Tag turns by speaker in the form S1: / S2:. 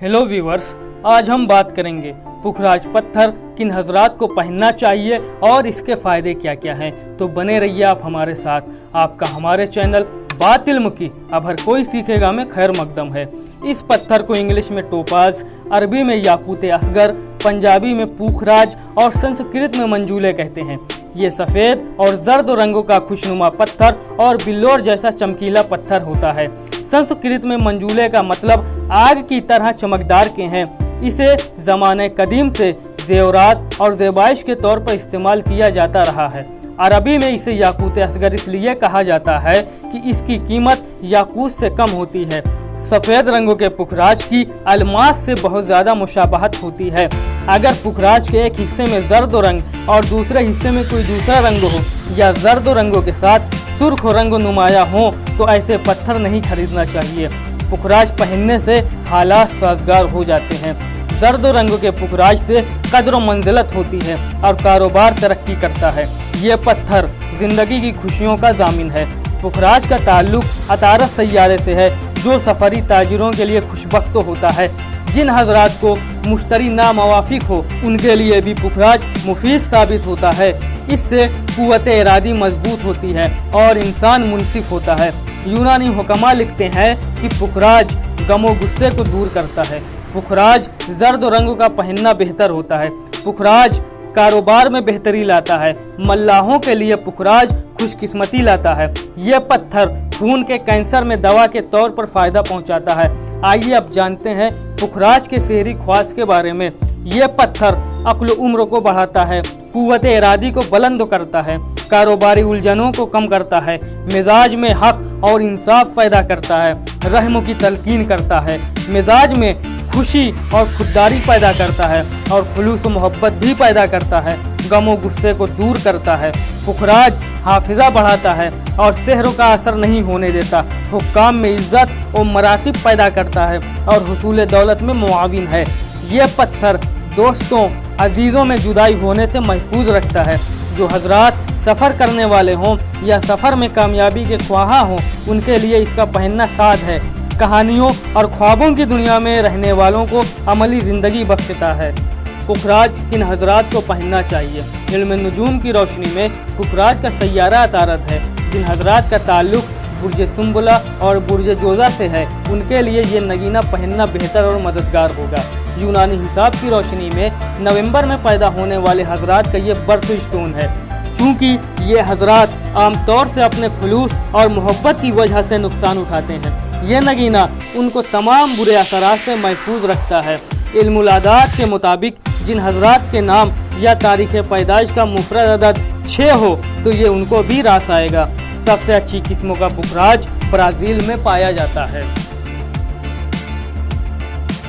S1: Hello viewers, आज हम बात करेंगे पुखराज पत्थर किन हजरात को पहनना चाहिए और इसके फ़ायदे क्या क्या हैं। तो बने रहिए आप हमारे साथ। आपका हमारे चैनल बात इल्म की अब हर कोई सीखेगा में खैर मकदम है। इस पत्थर को इंग्लिश में टोपाज, अरबी में याकूत असगर, पंजाबी में पुखराज और संस्कृत में मंजूले कहते हैं। ये सफ़ेद और जर्द रंगों का खुशनुमा पत्थर और बिल्लोर जैसा चमकीला पत्थर होता है। संस्कृत में मंजूले का मतलब आग की तरह चमकदार के हैं। इसे ज़माने कदीम से ज़ेवरात और ज़ेबाइश के तौर पर इस्तेमाल किया जाता रहा है। अरबी में इसे याकूत असगर इसलिए कहा जाता है कि इसकी कीमत याकूत से कम होती है। सफ़ेद रंगों के पुखराज की अलमास से बहुत ज़्यादा मुशाबहत होती है। अगर पुखराज के एक हिस्से में जर्द रंग और दूसरे हिस्से में कोई दूसरा रंग हो या जर्द रंगों के साथ सुर्ख रंग नुमाया हो तो ऐसे पत्थर नहीं खरीदना चाहिए। पुखराज पहनने से हालात साजगार हो जाते हैं। जर्द रंगों के पुखराज से कद्र व मंजिलत होती है और कारोबार तरक्की करता है। ये पत्थर ज़िंदगी की खुशियों का जामिन है। पुखराज का ताल्लुक अतारस सैयारे से है जो सफ़री ताजिरों के लिए खुशबख्त होता है। जिन हजरात को मुश्तरी नामवाफिक हो उनके लिए भी पुखराज मुफीद साबित होता है। इससे कुव्वत इरादी मजबूत होती है और इंसान मुनसिफ होता है। यूनानी हुक्मा लिखते हैं कि पुखराज गमो गुस्से को दूर करता है। पुखराज जर्द रंगों का पहनना बेहतर होता है। पुखराज कारोबार में बेहतरी लाता है। मल्लाहों के लिए पुखराज खुशकिस्मती लाता है। यह पत्थर खून के कैंसर में दवा के तौर पर फ़ायदा पहुंचाता है। आइए अब जानते हैं पुखराज के सेहरी ख्वास के बारे में। यह पत्थर अक्ल उम्र को बढ़ाता है, कुव्वत इरादी को बुलंद करता है, कारोबारी उलझनों को कम करता है, मिजाज में हक और इंसाफ पैदा करता है, रहम की तलकीन करता है, मिजाज में खुशी और खुददारी पैदा करता है और खुलूस मोहब्बत भी पैदा करता है, गमो गुस्से को दूर करता है। पुखराज हाफिजा बढ़ाता है और सेहरों का असर नहीं होने देता। हुक्काम में इज्जत और मरातिब पैदा करता है और हुसूल दौलत में मुआविन है। यह पत्थर दोस्तों अजीज़ों में जुदाई होने से महफूज रखता है। जो हजरात सफ़र करने वाले हों या सफ़र में कामयाबी के ख्वाहा हों उनके लिए इसका पहनना साद है। कहानियों और ख्वाबों की दुनिया में रहने वालों को अमली ज़िंदगी बख्शता है। पुखराज किन हजरात को पहनना चाहिए। इल्म नजूम की रोशनी में पुखराज का सैयारा अतारत है। जिन हजरात का ताल्लुक बुर्ज सुंबुला और बुर्ज जोज़ा से है उनके लिए ये नगीना पहनना बेहतर और मददगार होगा। यूनानी हिसाब की रोशनी में नवंबर में पैदा होने वाले हजरात का ये बर्थ स्टोन है। चूँकि ये हजरात आमतौर से अपने खुलूस और मोहब्बत की वजह से नुकसान उठाते हैं। ये नगीना उनको तमाम बुरे असरात से महफूज रखता है। इल्मुल आदात के मुताबिक जिन हजरात के नाम या तारीख़ पैदाइश का मुफरद अदद 6 हो तो ये उनको भी रास आएगा। सबसे अच्छी किस्मों का पुखराज ब्राज़ील में पाया जाता है।